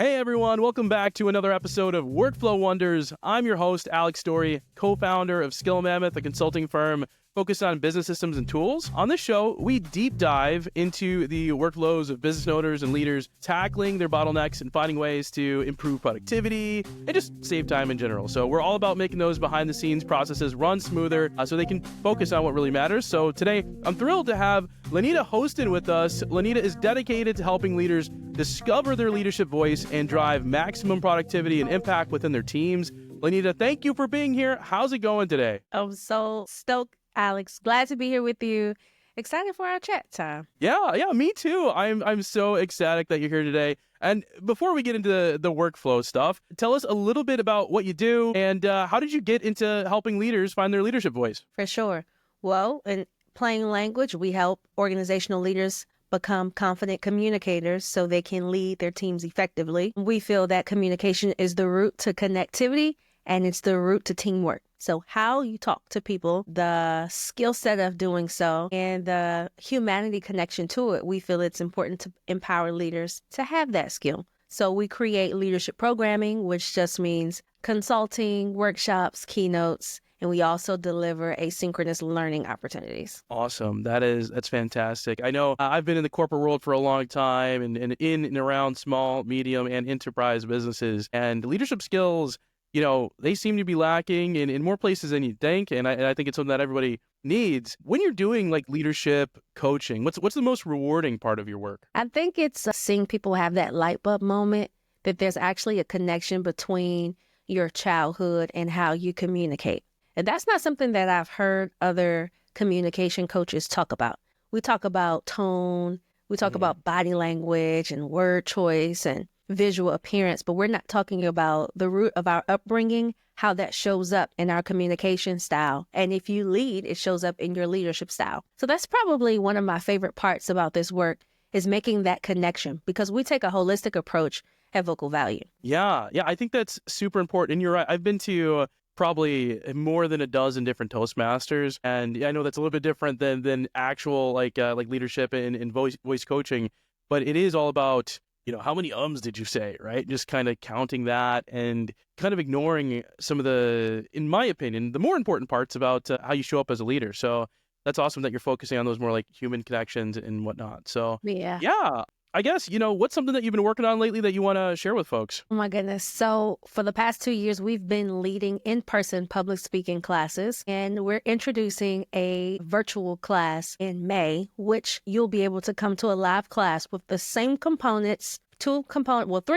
Hey everyone, welcome back to another episode of Workflow Wonders. I'm your host, Alex Storey, co-founder of Skill Mammoth, a consulting firm focused on business systems and tools. On this show, we deep dive into the workflows of business owners and leaders, tackling their bottlenecks and finding ways to improve productivity and just save time in general. So we're all about making those behind-the-scenes processes run smoother so they can focus on what really matters. So today, I'm thrilled to have Linnita Hosten with us. Linnita is dedicated to helping leaders discover their leadership voice and drive maximum productivity and impact within their teams. Linnita, thank you for being here. How's it going today? I'm so stoked, Alex. Glad to be here with you. Excited for our chat time. Yeah, me too. I'm so ecstatic that you're here today. And before we get into the workflow stuff, tell us a little bit about what you do and how did you get into helping leaders find their leadership voice? For sure. Well, in plain language, we help organizational leaders become confident communicators so they can lead their teams effectively. We feel that communication is the root to connectivity and it's the root to teamwork. So how you talk to people, the skill set of doing so, and the humanity connection to it, we feel it's important to empower leaders to have that skill. So we create leadership programming, which just means consulting, workshops, keynotes, and we also deliver asynchronous learning opportunities. Awesome. That's fantastic. I know I've been in the corporate world for a long time and in and around small, medium, and enterprise businesses. And leadership skills, they seem to be lacking in more places than you'd think. And I think it's something that everybody needs. When you're doing like leadership coaching, what's the most rewarding part of your work? I think it's seeing people have that light bulb moment, that there's actually a connection between your childhood and how you communicate. And that's not something that I've heard other communication coaches talk about. We talk about tone, we talk about body language and word choice and visual appearance, but we're not talking about the root of our upbringing, how that shows up in our communication style. And if you lead, it shows up in your leadership style. So that's probably one of my favorite parts about this work is making that connection because we take a holistic approach at Vocal Value. Yeah, I think that's super important. And you're right. I've been to probably more than a dozen different Toastmasters. And I know that's a little bit different than actual like leadership and voice coaching, but it is all about, how many ums did you say, right? Just kind of counting that and kind of ignoring some of the, in my opinion, the more important parts about how you show up as a leader. So that's awesome that you're focusing on those more like human connections and whatnot. So yeah. I guess, what's something that you've been working on lately that you want to share with folks? Oh my goodness. So for the past 2 years, we've been leading in-person public speaking classes, and we're introducing a virtual class in May, which you'll be able to come to a live class with the same components. Three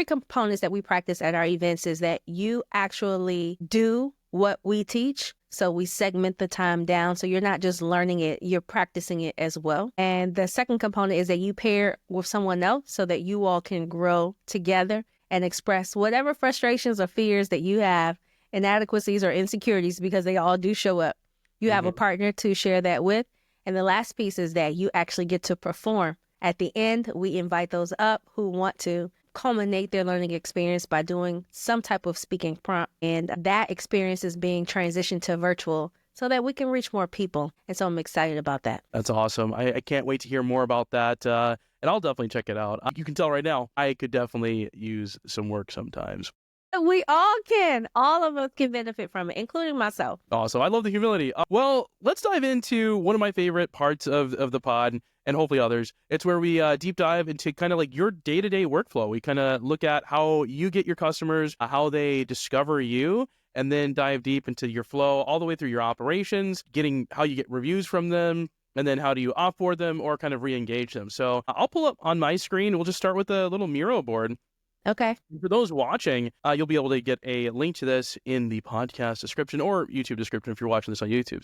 components that we practice at our events is that you actually do what we teach. So we segment the time down. So you're not just learning it, you're practicing it as well. And the second component is that you pair with someone else so that you all can grow together and express whatever frustrations or fears that you have, inadequacies or insecurities, because they all do show up. You have a partner to share that with. And the last piece is that you actually get to perform. At the end, we invite those up who want to culminate their learning experience by doing some type of speaking prompt. And that experience is being transitioned to virtual so that we can reach more people. And so I'm excited about that. That's awesome. I can't wait to hear more about that. And I'll definitely check it out. You can tell right now, I could definitely use some work sometimes. We all can. All of us can benefit from it, including myself. Awesome. I love the humility. Well, let's dive into one of my favorite parts of the pod and hopefully others. It's where we deep dive into kind of like your day-to-day workflow. We kind of look at how you get your customers, how they discover you, and then dive deep into your flow all the way through your operations, getting how you get reviews from them, and then how do you offboard them or kind of re-engage them. So I'll pull up on my screen. We'll just start with a little Miro board. Okay. For those watching, you'll be able to get a link to this in the podcast description or YouTube description if you're watching this on YouTube.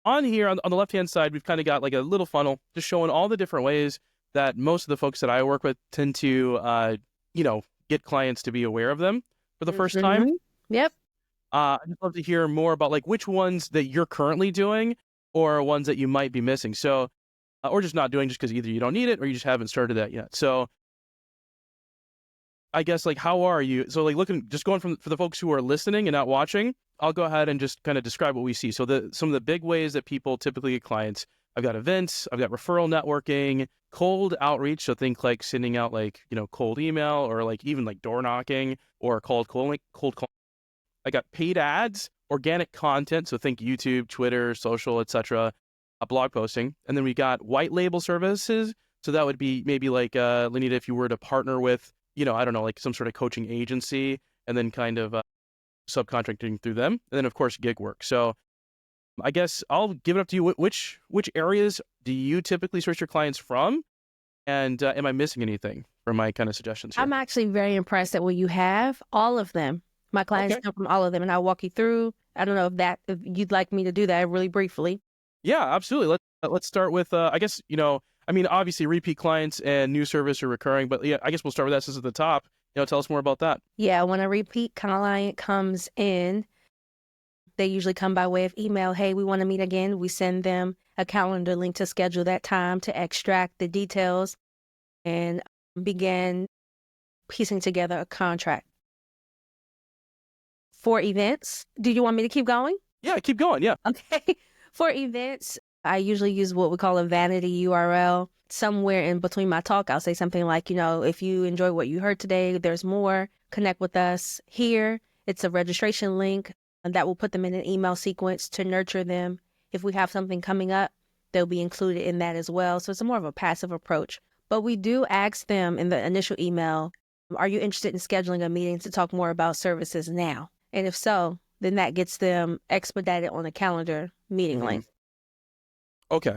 On here, on the left-hand side, we've kind of got like a little funnel just showing all the different ways that most of the folks that I work with tend to, get clients to be aware of them for the first time. Yep. I'd love to hear more about like which ones that you're currently doing or ones that you might be missing. So, or just not doing just because either you don't need it or you just haven't started that yet. So I guess like, how are you? So like going for the folks who are listening and not watching, I'll go ahead and just kind of describe what we see. So some of the big ways that people typically get clients, I've got events, I've got referral networking, cold outreach. So think like sending out like, cold email or like even like door knocking or cold calling, cold call. I got paid ads, organic content. So think YouTube, Twitter, social, etc. Blog posting. And then we got white label services. So that would be maybe like, Linnita, if you were to partner with, I don't know, like some sort of coaching agency and then kind of subcontracting through them. And then of course, gig work. So I guess I'll give it up to you. Which areas do you typically source your clients from? And am I missing anything from my kind of suggestions here? I'm actually very impressed at what you have. All of them. My clients come from all of them, and I'll walk you through. I don't know if you'd like me to do that really briefly. Yeah, absolutely. Let's start with, I guess, obviously repeat clients and new service or recurring, but yeah, I guess we'll start with that since at the top. Tell us more about that. Yeah, when a repeat client comes in, they usually come by way of email. Hey, we want to meet again. We send them a calendar link to schedule that time to extract the details and begin piecing together a contract. For events, do you want me to keep going? Yeah, keep going. Yeah. Okay. For events, I usually use what we call a vanity URL. Somewhere in between my talk, I'll say something like, if you enjoy what you heard today, there's more. Connect with us here. It's a registration link, and that will put them in an email sequence to nurture them. If we have something coming up, they'll be included in that as well. So it's more of a passive approach. But we do ask them in the initial email, are you interested in scheduling a meeting to talk more about services now? And if so, then that gets them expedited on a calendar meeting link. Okay.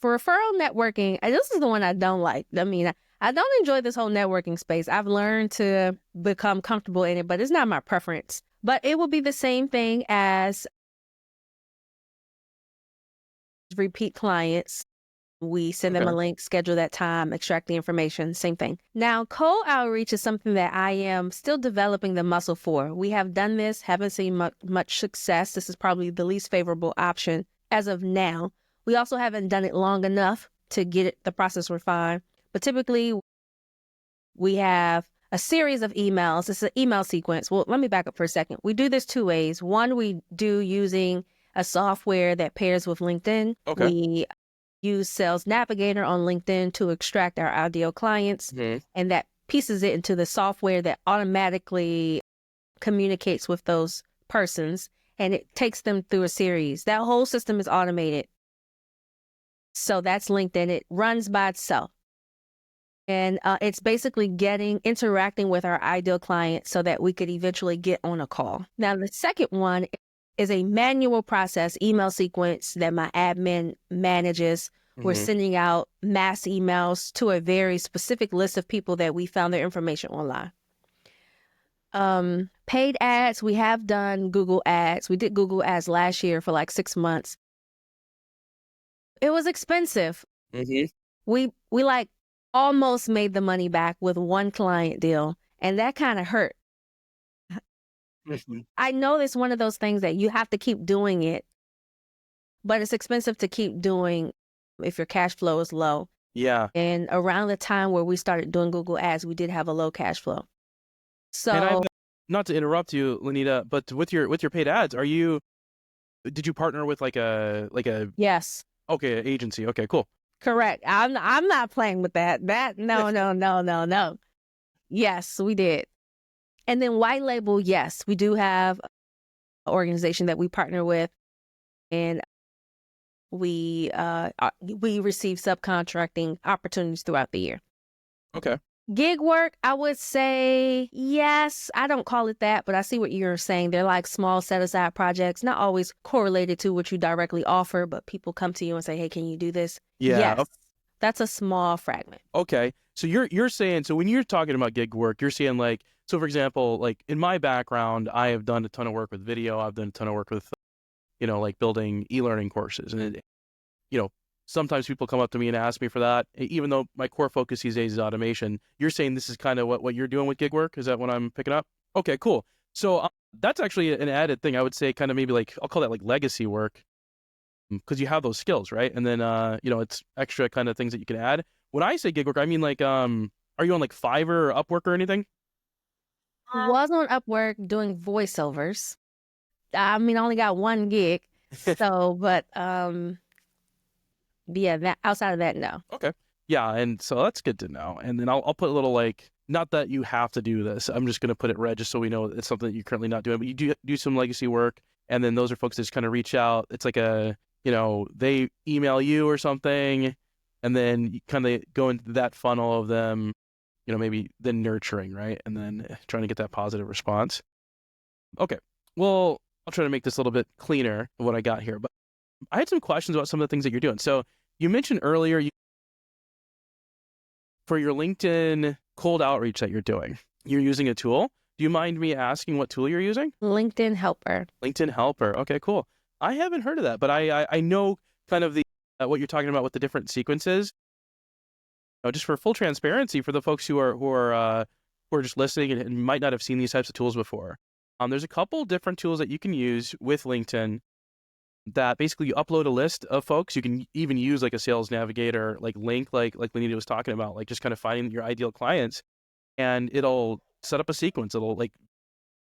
For referral networking, this is the one I don't like. I don't enjoy this whole networking space. I've learned to become comfortable in it, but it's not my preference. But it will be the same thing as repeat clients. We send them a link, schedule that time, extract the information, same thing. Now, cold outreach is something that I am still developing the muscle for. We have done this, haven't seen much success. This is probably the least favorable option as of now. We also haven't done it long enough to get the process refined. But typically, we have a series of emails. It's an email sequence. Well, let me back up for a second. We do this two ways. One, we do using a software that pairs with LinkedIn. Okay. We use Sales Navigator on LinkedIn to extract our ideal clients, and that pieces it into the software that automatically communicates with those persons, and it takes them through a series. That whole system is automated. So that's LinkedIn. It runs by itself. And it's basically interacting with our ideal client so that we could eventually get on a call. Now, the second one is a manual process email sequence that my admin manages. We're sending out mass emails to a very specific list of people that we found their information online. Paid ads, we have done Google ads. We did Google ads last year for like 6 months. It was expensive. We like almost made the money back with one client deal, and that kind of hurt. I know it's one of those things that you have to keep doing it, but it's expensive to keep doing if your cash flow is low. Yeah. And around the time where we started doing Google ads, we did have a low cash flow. So, and not to interrupt you, Linnita, but with your paid ads, did you partner with like a yes. Okay, agency. Okay, cool. Correct. I'm not playing with that. No. Yes, we did. And then white label, yes, we do have an organization that we partner with, and we receive subcontracting opportunities throughout the year. Okay. Gig work, I would say yes. I don't call it that, but I see what you're saying. They're like small set-aside projects, not always correlated to what you directly offer, but people come to you and say, hey, can you do this? Yeah. Yes. That's a small fragment. Okay. So you're saying, so when you're talking about gig work, you're saying like, so for example, like in my background, I have done a ton of work with video. I've done a ton of work with, like building e-learning courses. And, sometimes people come up to me and ask me for that, even though my core focus these days is automation. You're saying this is kind of what you're doing with gig work? Is that what I'm picking up? Okay, cool. So that's actually an added thing. I would say kind of maybe like, I'll call that like legacy work, because you have those skills, right? And then, it's extra kind of things that you can add. When I say gig work, I mean like, are you on like Fiverr or Upwork or anything? I was on Upwork doing voiceovers. I only got one gig. So, but yeah, that outside of that, no. Okay. Yeah, and so that's good to know. And then I'll put a little like, not that you have to do this. I'm just going to put it red just so we know it's something that you're currently not doing, but you do some legacy work. And then those are folks that just kind of reach out. It's like they email you or something, and then you kind of go into that funnel of them, maybe then nurturing, right? And then trying to get that positive response. Okay. Well, I'll try to make this a little bit cleaner of what I got here. But I had some questions about some of the things that you're doing. So you mentioned earlier for your LinkedIn cold outreach that you're doing, you're using a tool. Do you mind me asking what tool you're using? LinkedIn Helper. LinkedIn Helper. Okay, cool. I haven't heard of that, but I know kind of the what you're talking about with the different sequences. Just for full transparency for the folks who are just listening and might not have seen these types of tools before. There's a couple different tools that you can use with LinkedIn that basically you upload a list of folks. You can even use like a sales navigator, like link, like Linnita was talking about, like just kind of finding your ideal clients, and it'll set up a sequence. It'll like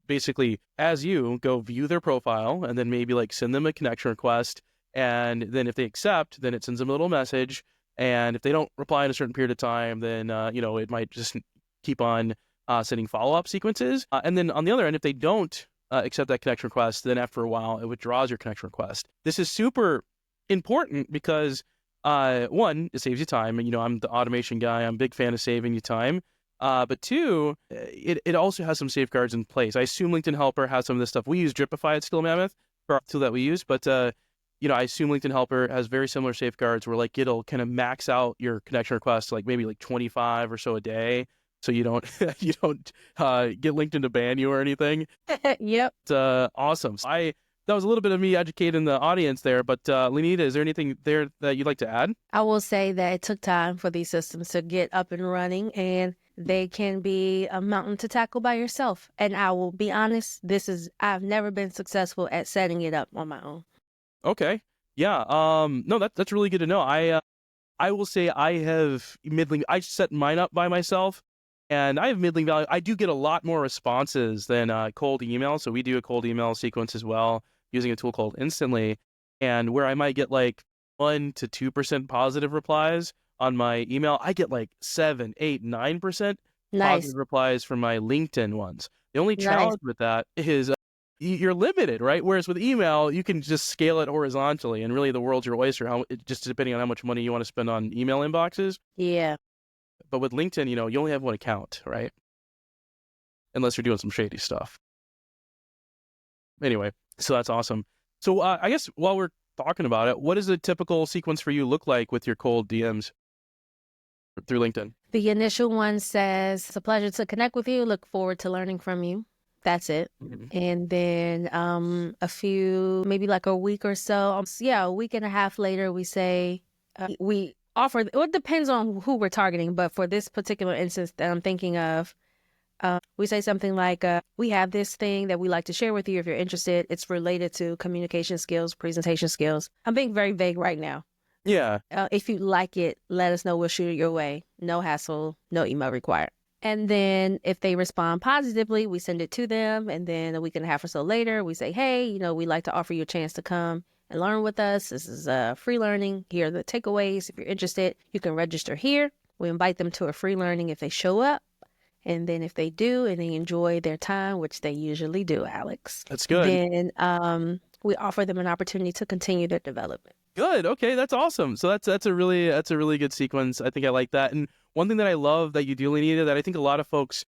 basically, as you go view their profile and then maybe like send them a connection request. And then if they accept, then it sends them a little message. And if they don't reply in a certain period of time, then, it might just keep on sending follow-up sequences. And then on the other end, if they don't accept that connection request, then after a while, it withdraws your connection request. This is super important because one, it saves you time. And, I'm the automation guy. I'm a big fan of saving you time. But two, it also has some safeguards in place. I assume LinkedIn Helper has some of this stuff. We use Dripify at Skill Mammoth for our tool that we use, but I assume LinkedIn Helper has very similar safeguards where like it'll kind of max out your connection requests to like maybe like 25 or so a day, so you don't get LinkedIn to ban you or anything. Yep. It's awesome. So that was a little bit of me educating the audience there, but Linnita, is there anything there that you'd like to add? I will say that it took time for these systems to get up and running, and they can be a mountain to tackle by yourself. And I will be honest, I've never been successful at setting it up on my own. Okay. Yeah. No, that's really good to know. I will say I set mine up by myself, and I have middling value. I do get a lot more responses than cold email. So we do a cold email sequence as well using a tool called Instantly, and where I might get like 1% to 2% positive replies on my email, I get like 7%, 8%, 9% positive replies from my LinkedIn ones. The only challenge with that is you're limited, right? Whereas with email, you can just scale it horizontally, and really the world's your oyster, just depending on how much money you want to spend on email inboxes. Yeah. But with LinkedIn, you only have one account, right? Unless you're doing some shady stuff. Anyway, so that's awesome. So I guess while we're talking about it, what does a typical sequence for you look like with your cold DMs through LinkedIn? The initial one says, it's a pleasure to connect with you. Look forward to learning from you. That's it. Mm-hmm. And then a few, maybe like a week or so, a week and a half later, we say, we offer, it depends on who we're targeting, but for this particular instance that I'm thinking of, we say something like, we have this thing that we like to share with you if you're interested. It's related to communication skills, presentation skills. I'm being very vague right now. Yeah. If you like it, let us know. We'll shoot it your way. No hassle, no email required. And then if they respond positively, we send it to them. And then a week and a half or so later, we say, hey, we'd like to offer you a chance to come and learn with us. This is free learning. Here are the takeaways. If you're interested, you can register here. We invite them to a free learning if they show up. And then if they do and they enjoy their time, which they usually do, Alex. That's good. Then we offer them an opportunity to continue their development. Good. Okay, that's awesome. So that's a really good sequence. I think I like that. And one thing that I love that you do, Linnita, that I think a lot of folks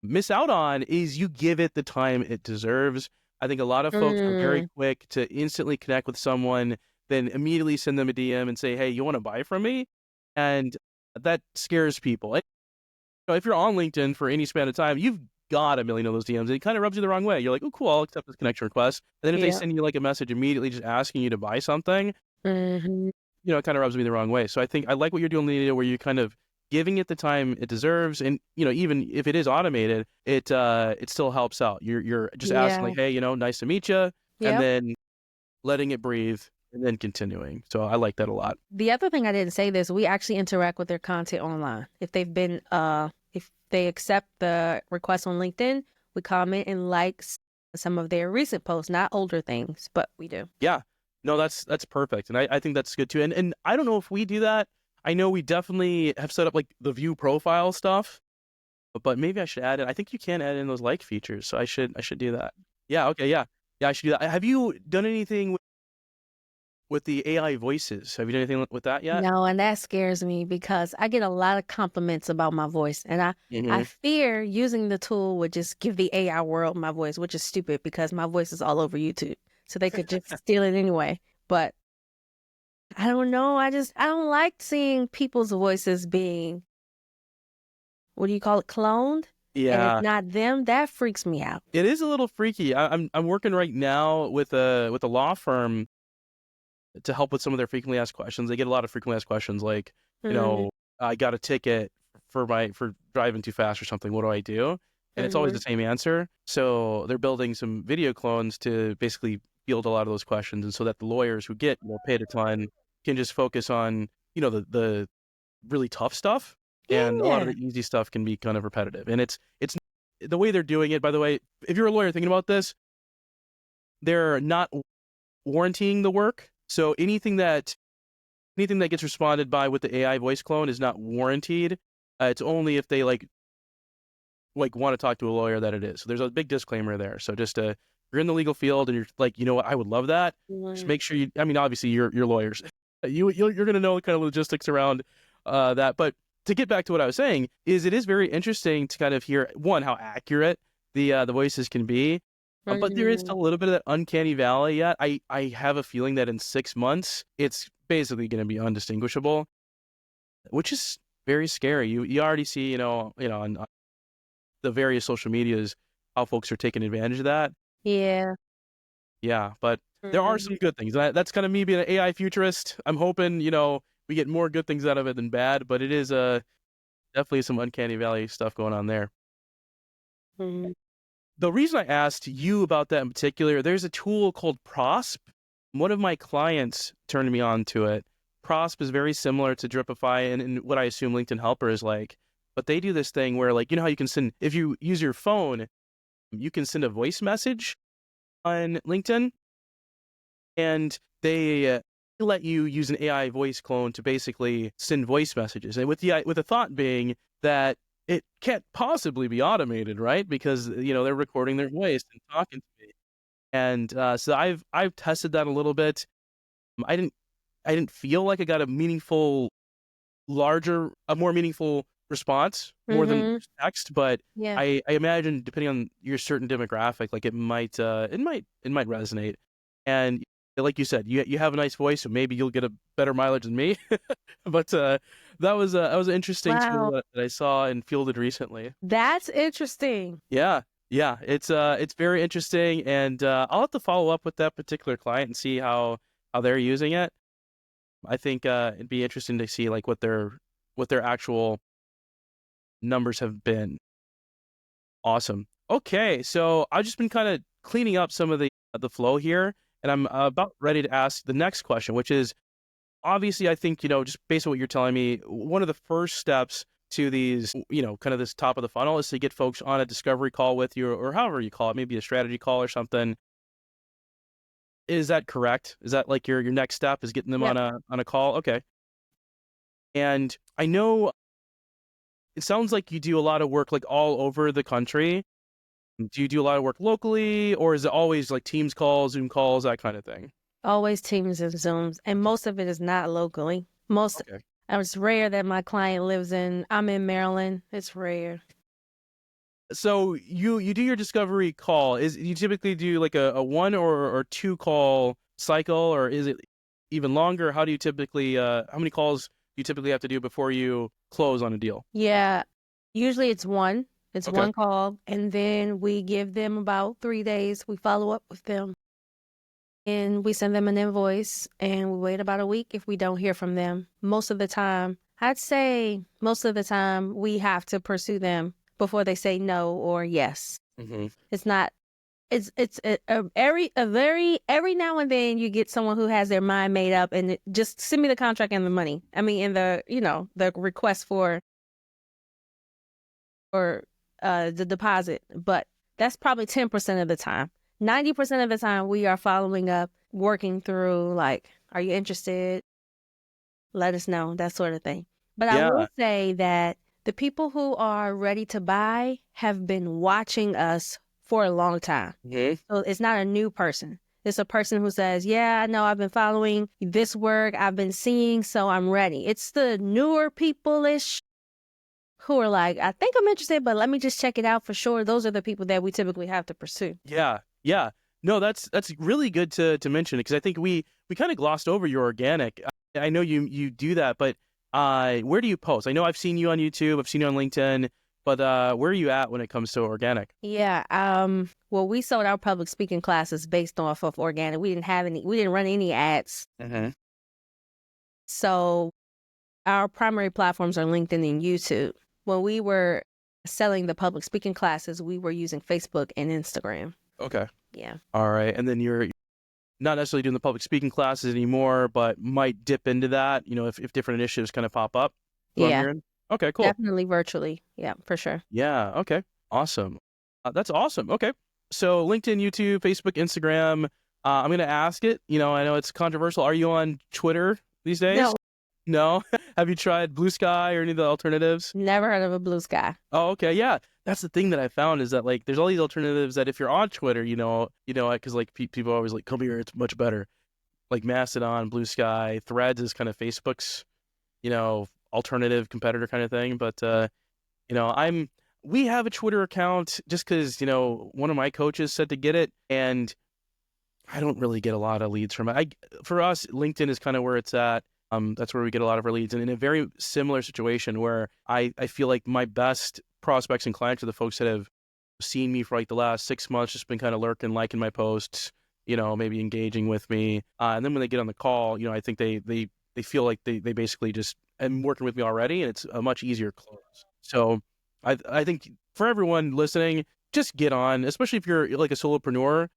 miss out on is you give it the time it deserves. I think a lot of folks are very quick to instantly connect with someone, then immediately send them a DM and say, hey, you want to buy from me? And that scares people. If you're on LinkedIn for any span of time, you've got a million of those DMs, and it kind of rubs you the wrong way. You're like, oh, cool, I'll accept this connection request. And then if they send you like a message immediately just asking you to buy something, it kind of rubs me the wrong way. So I think I like what you're doing, Linnita, where you're kind of giving it the time it deserves. And, even if it is automated, it still helps out. You're just asking like, hey, nice to meet you. And then letting it breathe and then continuing. So I like that a lot. The other thing I didn't say this, we actually interact with their content online. If they've been, if they accept the request on LinkedIn, we comment and like some of their recent posts, not older things, but we do. Yeah. No, that's perfect. And I think that's good too. And I don't know if we do that. I know we definitely have set up like the view profile stuff, but maybe I should add it. I think you can add in those like features. So I should do that. Yeah, okay, yeah. Yeah, I should do that. Have you done anything with the AI voices? Have you done anything with that yet? No, and that scares me because I get a lot of compliments about my voice, and I Hmm. fear using the tool would just give the AI world my voice, which is stupid because my voice is all over YouTube, so they could just steal it anyway. But I don't know. I don't like seeing people's voices being, what do you call it, cloned, and it's Yeah. not them. That freaks me out. It is a little freaky. I'm working right now with a law firm to help with some of their frequently asked questions. They get a lot of frequently asked questions like, Mm-hmm. I got a ticket for driving too fast or something. What do I do? And it's always Mm-hmm. the same answer. So they're building some video clones to basically field a lot of those questions, and so that the lawyers who get paid a ton can just focus on the really tough stuff, and a lot of Yeah. the easy stuff can be kind of repetitive. And it's the way they're doing it. By the way, if you're a lawyer thinking about this, they're not warranting the work. So anything that gets responded by with the AI voice clone is not warranted. It's only if they like want to talk to a lawyer that it is. So there's a big disclaimer there. So just you're in the legal field and you're like, you know what, I would love that. Just Mm-hmm. make sure you. I mean, obviously you're lawyers. You're gonna know the kind of logistics around that. But to get back to what I was saying, is it is very interesting to kind of hear one how accurate the voices can be. But there is Mm-hmm. still a little bit of that uncanny valley yet. I have a feeling that in 6 months it's basically going to be undistinguishable, which is very scary. You already see on the various social medias how folks are taking advantage of that. Yeah. Yeah, but there are Mm-hmm. some good things. That's kind of me being an AI futurist. I'm hoping we get more good things out of it than bad, but it is definitely some uncanny valley stuff going on there. Mm-hmm. The reason I asked you about that in particular, there's a tool called Prosp. One of my clients turned me on to it. Prosp is very similar to Dripify and what I assume LinkedIn Helper is like. But they do this thing where, like, how you can send, if you use your phone, you can send a voice message on LinkedIn, and they let you use an AI voice clone to basically send voice messages. And with the thought being that it can't possibly be automated, right? Because they're recording their voice and talking to me. And so I've tested that a little bit. I didn't I didn't feel like I got a more meaningful response more than Mm-hmm. just text, but Yeah. I imagine depending on your certain demographic, like it might resonate. And like you said, you have a nice voice, so maybe you'll get a better mileage than me. But that was an interesting tool Wow. that I saw and fielded recently. That's interesting. Yeah, yeah, it's very interesting, and I'll have to follow up with that particular client and see how they're using it. I think it'd be interesting to see like what their actual numbers have been. Awesome. Okay, so I've just been kind of cleaning up some of the flow here, and I'm about ready to ask the next question, which is obviously I think just based on what you're telling me, one of the first steps to these kind of this top of the funnel is to get folks on a discovery call with you, or however you call it, maybe a strategy call or something. Is that correct? Is that like your next step is getting them on Yep. a call? Okay. And I know it sounds like you do a lot of work like all over the country. Do you do a lot of work locally, or is it always like Teams calls, Zoom calls, that kind of thing? Always Teams and Zooms, and most of it is not locally. Okay. It's rare that my client I'm in Maryland. It's rare. So you do your discovery call. You typically do like a one or two call cycle, or is it even longer? How do you typically how many calls do you typically have to do before you close on a deal? Yeah. Usually it's one. It's Okay. one call, and then we give them about 3 days. We follow up with them, and we send them an invoice, and we wait about a week if we don't hear from them. Most of the time, I'd say most of the time, we have to pursue them before they say no or yes. Hmm. It's not. It's every now and then you get someone who has their mind made up and just send me the contract and the money. I mean, and the request for the deposit, but that's probably 10% of the time. 90% of the time we are following up. working through, like, are you interested? Let us know, that sort of thing. But I will Yeah. say that the people who are ready to buy have been watching us for a long time. Mhm. So it's not a new person. It's a person who says, yeah, I know I've been following this work I've been seeing, so I'm ready. It's the newer people-ish who are like, I think I'm interested, but let me just check it out for sure. Those are the people that we typically have to pursue. Yeah. Yeah. No, that's really good to mention, because I think we kind of glossed over your organic. I know you do that, but where do you post? I know I've seen you on YouTube, I've seen you on LinkedIn, but where are you at when it comes to organic? Yeah. Well, we sold our public speaking classes based off of organic. We didn't run any ads. Mm-hmm. So our primary platforms are LinkedIn and YouTube. When we were selling the public speaking classes, we were using Facebook and Instagram. Okay. Yeah. All right. And then you're not necessarily doing the public speaking classes anymore, but might dip into that, if different initiatives kind of pop up. What I'm Yeah. hearing. Okay, cool. Definitely virtually. Yeah, for sure. Yeah. Okay. Awesome. That's awesome. Okay. So LinkedIn, YouTube, Facebook, Instagram. I'm going to ask it. I know it's controversial. Are you on Twitter these days? No, No. Have you tried Blue Sky or any of the alternatives? never heard of a blue sky. Oh, okay. Yeah. That's the thing that I found, is that like there's all these alternatives that if you're on Twitter, because like people are always like, come here, it's much better. Like Mastodon, Blue Sky, Threads is kind of Facebook's, alternative competitor kind of thing. But we have a Twitter account just because, one of my coaches said to get it, and I don't really get a lot of leads from it. For us, LinkedIn is kind of where it's at. That's where we get a lot of our leads. And in a very similar situation where I feel like my best prospects and clients are the folks that have seen me for like the last 6 months, just been kind of lurking, liking my posts, maybe engaging with me. And then when they get on the call, I think they feel like they basically just am working with me already, and it's a much easier close. So I think for everyone listening, just get on, especially if you're like a solopreneur,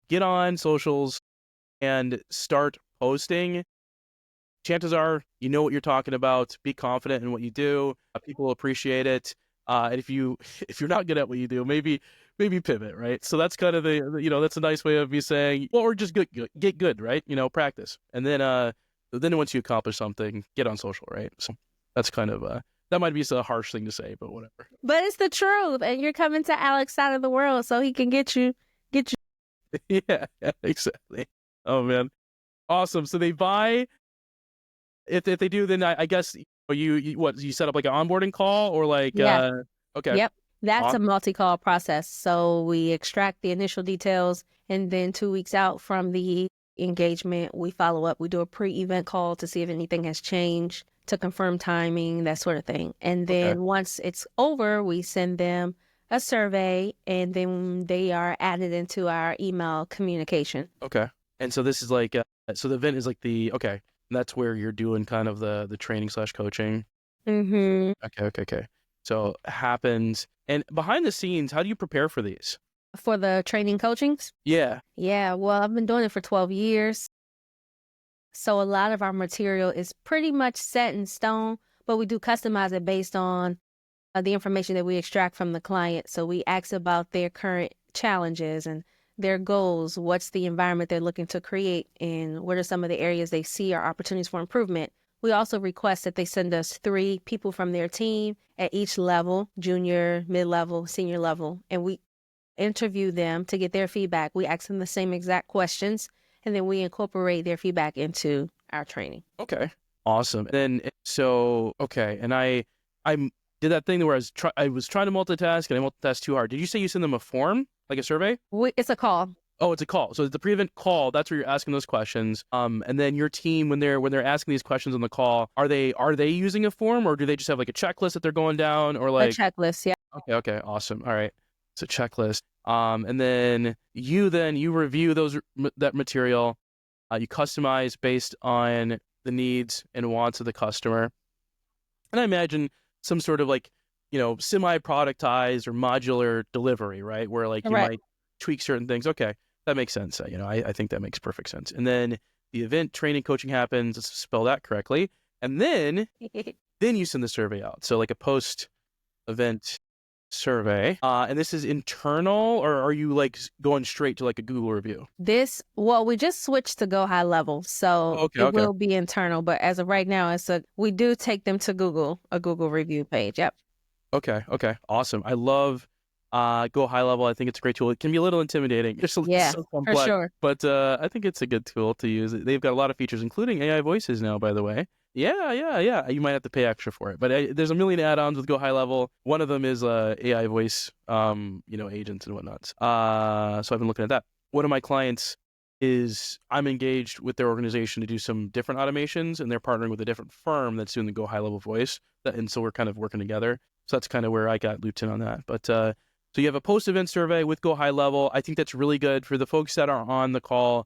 get on socials and start posting. Chances are you know what you're talking about. Be confident in what you do. People will appreciate it. And if you're not good at what you do, maybe pivot, right? So that's kind of that's a nice way of me saying, well, or just get good, right? Practice, and then once you accomplish something, get on social, right? So that's kind of that might be a harsh thing to say, but whatever. But it's the truth. And you're coming to Alex side of the world so he can get you. Yeah, exactly. Oh man, awesome. So they buy. If they do, then I guess you set up like an onboarding call, or like Yeah. okay. Yep. That's a Awesome. multi-call process. So we extract the initial details, and then 2 weeks out from the engagement, we follow up. We do a pre-event call to see if anything has changed, to confirm timing, that sort of thing. And then Okay. once it's over, we send them a survey, and then they are added into our email communication. Okay. And so this is like so the event is like okay. And that's where you're doing kind of the training / coaching. Mm-hmm. Okay. So it happens. And behind the scenes, how do you prepare for these? For the training coachings? Yeah. Yeah, well, I've been doing it for 12 years. So a lot of our material is pretty much set in stone, but we do customize it based on the information that we extract from the client. So we ask about their current challenges and their goals. What's the environment they're looking to create, and what are some of the areas they see are opportunities for improvement. We also request that they send us 3 people from their team at each level, junior, mid-level, senior level, and we interview them to get their feedback. We ask them the same exact questions, and then we incorporate their feedback into our training. Okay. Awesome. Then okay, and I did that thing where I was trying to multitask, and I multitasked too hard. Did you say you send them a form, like a survey? It's a call. Oh, it's a call. So the pre-event call, that's where you're asking those questions. And then your team, when they're asking these questions on the call, are they using a form, or do they just have like a checklist that they're going down, or A like checklist, yeah. Okay, awesome. All right. It's a checklist. And then you review that material. You customize based on the needs and wants of the customer. And I imagine some sort of like, semi-productized or modular delivery, right? Where like you Correct. might tweak certain things. Okay, that makes sense. I think that makes perfect sense. And then the event training coaching happens. Let's spell that correctly. And then you send the survey out. So like a post-event survey. And this is internal, or are you like going straight to like a Google review? We just switched to Go High Level, so it will be internal. But as of right now, we do take them to Google, a Google review page. Yep. Okay. Awesome. I love Go High Level. I think it's a great tool. It can be a little intimidating. It's so complex, for sure. But I think it's a good tool to use. They've got a lot of features, including AI voices now, by the way. Yeah. You might have to pay extra for it, but there's a million add-ons with Go High Level. One of them is AI voice, agents and whatnot. So I've been looking at that. One of my clients is I'm engaged with their organization to do some different automations, and they're partnering with a different firm that's doing the Go High Level voice. And so we're kind of working together. So that's kind of where I got looped in on that. But so you have a post-event survey with Go High Level. I think that's really good for the folks that are on the call.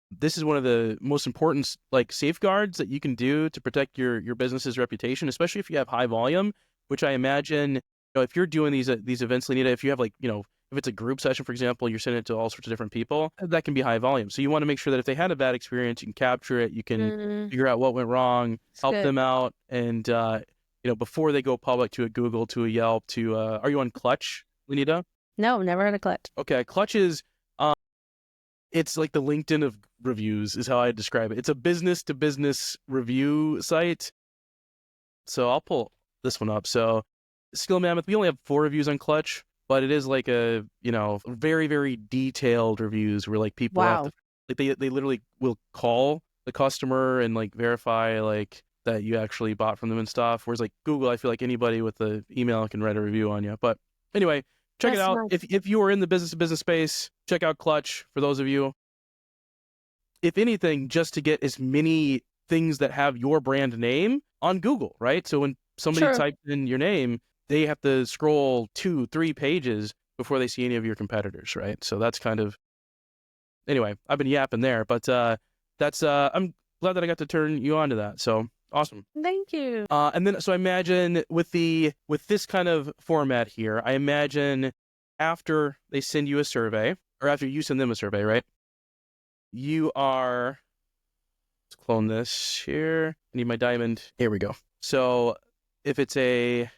This is one of the most important like safeguards that you can do to protect your business's reputation, especially if you have high volume, which I imagine, if you're doing these events, Linnita, if you have if it's a group session, for example, you're sending it to all sorts of different people, that can be high volume. So you want to make sure that if they had a bad experience, you can capture it, you can figure out what went wrong, help them out, and before they go public to a Google, to a Yelp, to are you on Clutch, Linnita? No, never heard of Clutch. Okay, Clutch is it's like the LinkedIn of reviews is how I describe it. It's a business to business review site. So I'll pull this one up. So Skill Mammoth, we only have 4 reviews on Clutch, but it is like a, very, very detailed reviews where like people have to, like they literally will call the customer and like verify like that you actually bought from them and stuff. Whereas like Google, I feel like anybody with the email can write a review on you. But anyway, check it out. Nice. If you are in the business to business space, check out Clutch for those of you. If anything, just to get as many things that have your brand name on Google, right? So when somebody types in your name, they have to scroll 2-3 pages before they see any of your competitors, right? So that's kind of, anyway, I've been yapping there, but that's, I'm glad that I got to turn you on to that. So awesome. Thank you. And then, so I imagine with this kind of format here, I imagine after they send you a survey, or after you send them a survey, right? You are, let's clone this here. I need my diamond. Here we go. So if it's a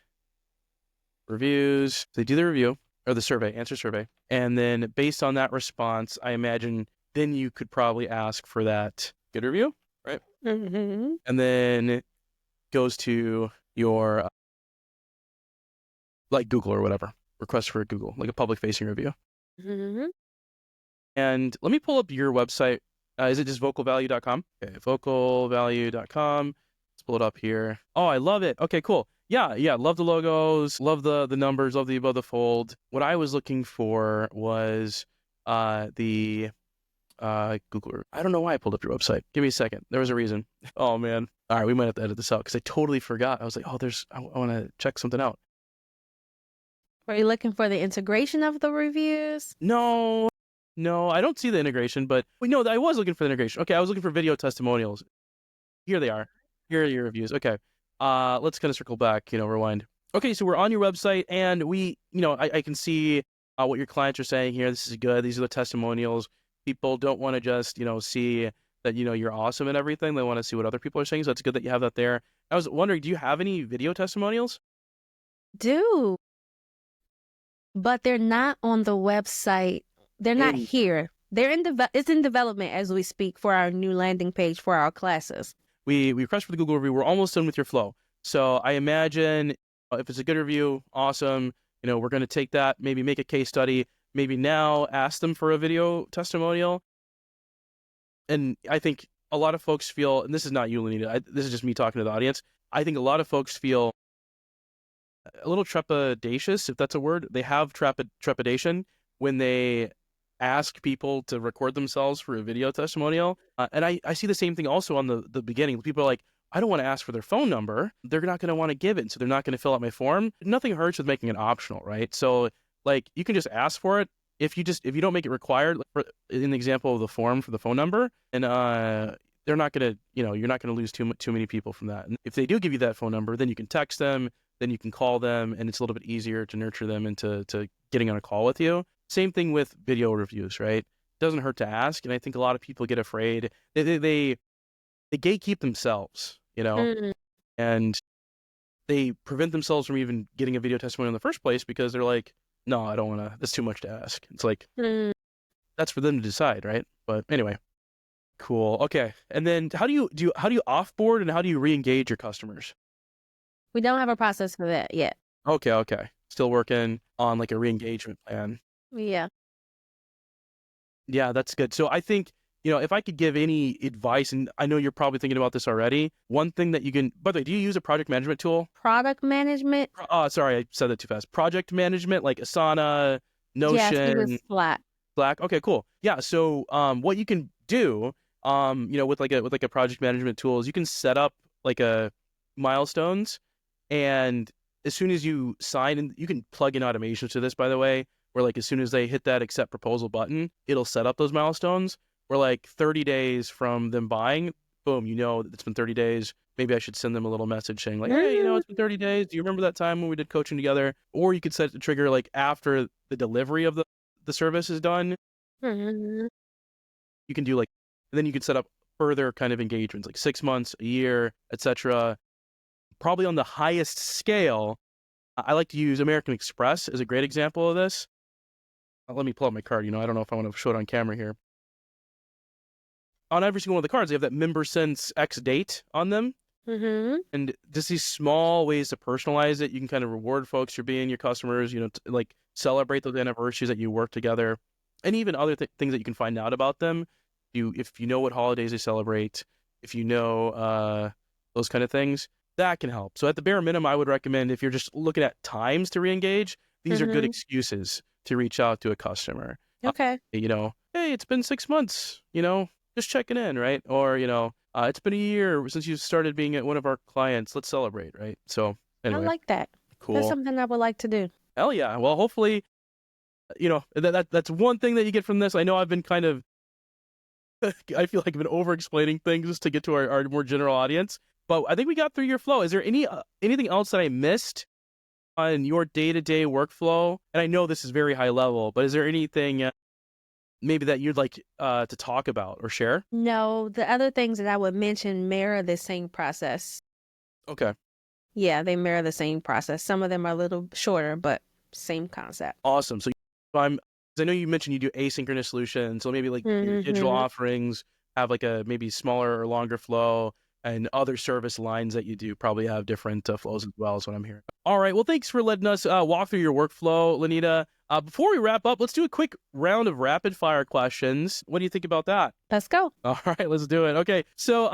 reviews, they do the review or the survey, answer survey. And then based on that response, I imagine then you could probably ask for that good review, right? Mm-hmm. And then it goes to your, like Google or whatever, request for Google, like a public facing review. Mm-hmm. And let me pull up your website. Is it just vocalvalue.com? Okay, vocalvalue.com. Let's pull it up here. Oh, I love it. Okay, cool. Yeah. Love the logos, love the numbers, love the above the fold. What I was looking for was the Google. I don't know why I pulled up your website. Give me a second. There was a reason. Oh, man. All right, we might have to edit this out because I totally forgot. I was like, I want to check something out. Were you looking for the integration of the reviews? No, I don't see the integration, but no, I was looking for the integration. Okay, I was looking for video testimonials. Here they are. Here are your reviews. Okay, let's kind of circle back, rewind. Okay, so we're on your website, and we, I can see what your clients are saying here. This is good. These are the testimonials. People don't want to just, see that, you're awesome and everything. They want to see what other people are saying, so it's good that you have that there. I was wondering, do you have any video testimonials? Do, but they're not on the website. They're not here. They're it's in development as we speak for our new landing page for our classes. We request for the Google review. We're almost done with your flow. So I imagine if it's a good review, awesome. We're going to take that, maybe make a case study, maybe now ask them for a video testimonial. And I think a lot of folks feel, and this is not you, Linnita, this is just me talking to the audience. I think a lot of folks feel a little trepidatious, if that's a word. They have trepidation when they ask people to record themselves for a video testimonial. And I see the same thing also on the beginning. People are like, I don't want to ask for their phone number. They're not going to want to give it. So they're not going to fill out my form. Nothing hurts with making it optional, right? So like you can just ask for it. If you don't make it required, like in the example of the form for the phone number, and they're not going to, you're not going to lose too many people from that. And if they do give you that phone number, then you can text them, then you can call them, and it's a little bit easier to nurture them into getting on a call with you. Same thing with video reviews, right? Doesn't hurt to ask, and I think a lot of people get afraid. They gatekeep themselves, and they prevent themselves from even getting a video testimonial in the first place because they're like, no, I don't want to, that's too much to ask. It's like, that's for them to decide, right? But anyway, cool. Okay. And then how do you offboard and how do you re-engage your customers? We don't have a process for that yet. Okay. Still working on like a re-engagement plan. Yeah. Yeah, that's good. So I think, if I could give any advice, and I know you're probably thinking about this already, one thing that you can, by the way, do you use a project management tool? Product management? Sorry, I said that too fast. Project management, like Asana, Notion. Yes, we use Slack. Slack. Okay, cool. Yeah. So, what you can do, with like a project management tool is you can set up like a milestones, and as soon as you sign, and you can plug in automations to this, by the way, where like as soon as they hit that accept proposal button, it'll set up those milestones. Where like 30 days from them buying, boom, it's been 30 days. Maybe I should send them a little message saying like, hey, it's been 30 days. Do you remember that time when we did coaching together? Or you could set the trigger like after the delivery of the service is done. You can do like, and then you can set up further kind of engagements, like 6 months, a year, etc. Probably on the highest scale, I like to use American Express as a great example of this. Let me pull up my card. I don't know if I want to show it on camera here. On every single one of the cards, they have that member sends X date on them. And just these small ways to personalize it. You can kind of reward folks for being your customers, like celebrate those anniversaries that you work together, and even other things that you can find out about them. If you know what holidays they celebrate, if you know those kind of things, that can help. So at the bare minimum, I would recommend, if you're just looking at times to re-engage, these are good excuses to reach out to a customer. Okay. Hey, it's been 6 months, just checking in, right? Or, it's been a year since you started being one of our clients. Let's celebrate, right? So anyway. I like that. Cool. That's something I would like to do. Hell yeah. Well, hopefully, that's one thing that you get from this. I know I've been kind of, I feel like I've been over-explaining things to get to our more general audience, but I think we got through your flow. Is there anything else that I missed on your day-to-day workflow? And I know this is very high level, but is there anything maybe that you'd like to talk about or share? No, the other things that I would mention mirror the same process. Okay. Yeah, they mirror the same process. Some of them are a little shorter, but same concept. Awesome. So I know you mentioned you do asynchronous solutions, so maybe like your digital offerings have like a maybe smaller or longer flow, and other service lines that you do probably have different flows as well, is what I'm hearing. All right. Well, thanks for letting us walk through your workflow, Linnita. Before we wrap up, let's do a quick round of rapid fire questions. What do you think about that? Let's go. All right, let's do it. Okay. So,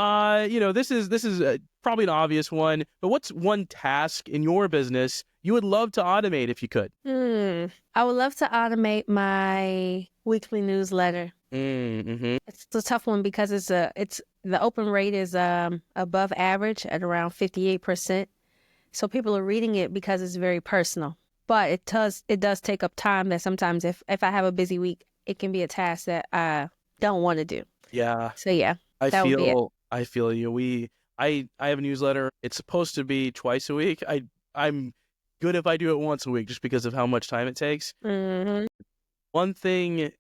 this is probably an obvious one, but what's one task in your business you would love to automate if you could? I would love to automate my weekly newsletter. It's a tough one because the open rate is above average at around 58%. So people are reading it because it's very personal. But it does take up time that sometimes if I have a busy week, it can be a task that I don't want to do. Yeah. So yeah, I feel you. I have a newsletter. It's supposed to be twice a week. I'm good if I do it once a week just because of how much time it takes. One thing,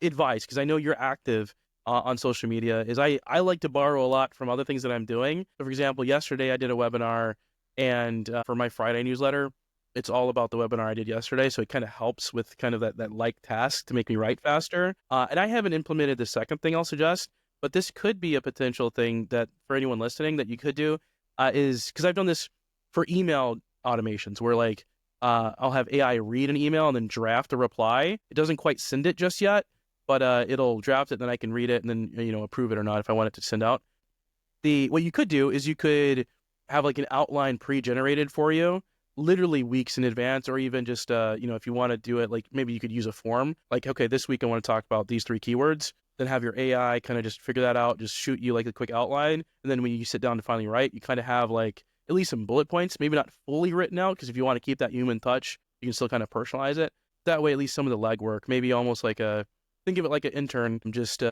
advice, because I know you're active on social media, is I like to borrow a lot from other things that I'm doing. So for example, yesterday I did a webinar, and for my Friday newsletter, it's all about the webinar I did yesterday. So it kind of helps with kind of that like task to make me write faster. And I haven't implemented the second thing I'll suggest, but this could be a potential thing that for anyone listening that you could do, is because I've done this for email automations where like I'll have AI read an email and then draft a reply. It doesn't quite send it just yet, but it'll draft it, and then I can read it and then approve it or not if I want it to send out. What you could do is you could have like an outline pre-generated for you, literally weeks in advance, or even just if you want to do it, like maybe you could use a form, like, okay, this week I want to talk about these 3 keywords, then have your AI kind of just figure that out, just shoot you like a quick outline, and then when you sit down to finally write, you kind of have like at least some bullet points, maybe not fully written out, because if you want to keep that human touch, you can still kind of personalize it. That way, at least some of the legwork, maybe almost like think of it like an intern, just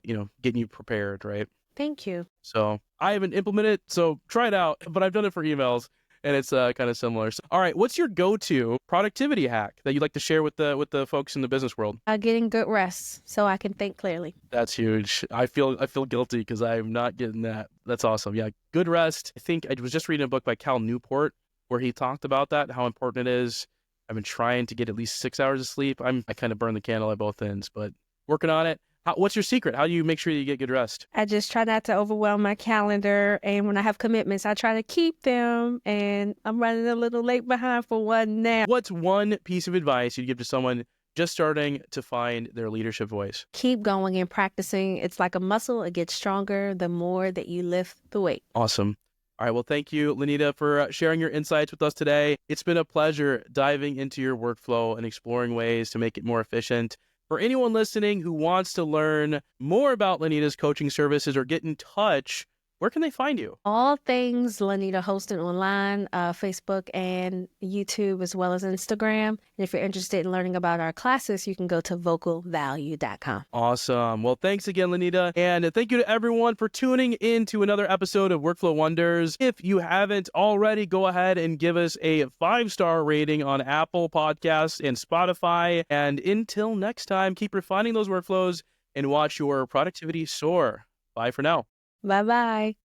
getting you prepared, right? Thank you. So I haven't implemented it, so try it out, but I've done it for emails, and it's kind of similar. So, all right, what's your go-to productivity hack that you'd like to share with the folks in the business world? Getting good rest so I can think clearly. That's huge. I feel guilty because I'm not getting that. That's awesome. Yeah, good rest. I think I was just reading a book by Cal Newport where he talked about that, how important it is. I've been trying to get at least 6 hours of sleep. I kind of burn the candle at both ends, but working on it. What's your secret? How do you make sure you get good rest? I just try not to overwhelm my calendar. And when I have commitments, I try to keep them. And I'm running a little late behind for one now. What's one piece of advice you'd give to someone just starting to find their leadership voice? Keep going and practicing. It's like a muscle. It gets stronger the more that you lift the weight. Awesome. All right. Well, thank you, Linnita, for sharing your insights with us today. It's been a pleasure diving into your workflow and exploring ways to make it more efficient. For anyone listening who wants to learn more about Linnita's coaching services or get in touch, where can they find you? All things Linnita Hosten online, Facebook and YouTube, as well as Instagram. And if you're interested in learning about our classes, you can go to vocalvalue.com. Awesome. Well, thanks again, Linnita. And thank you to everyone for tuning in to another episode of Workflow Wonders. If you haven't already, go ahead and give us a 5-star rating on Apple Podcasts and Spotify. And until next time, keep refining those workflows and watch your productivity soar. Bye for now. Bye-bye.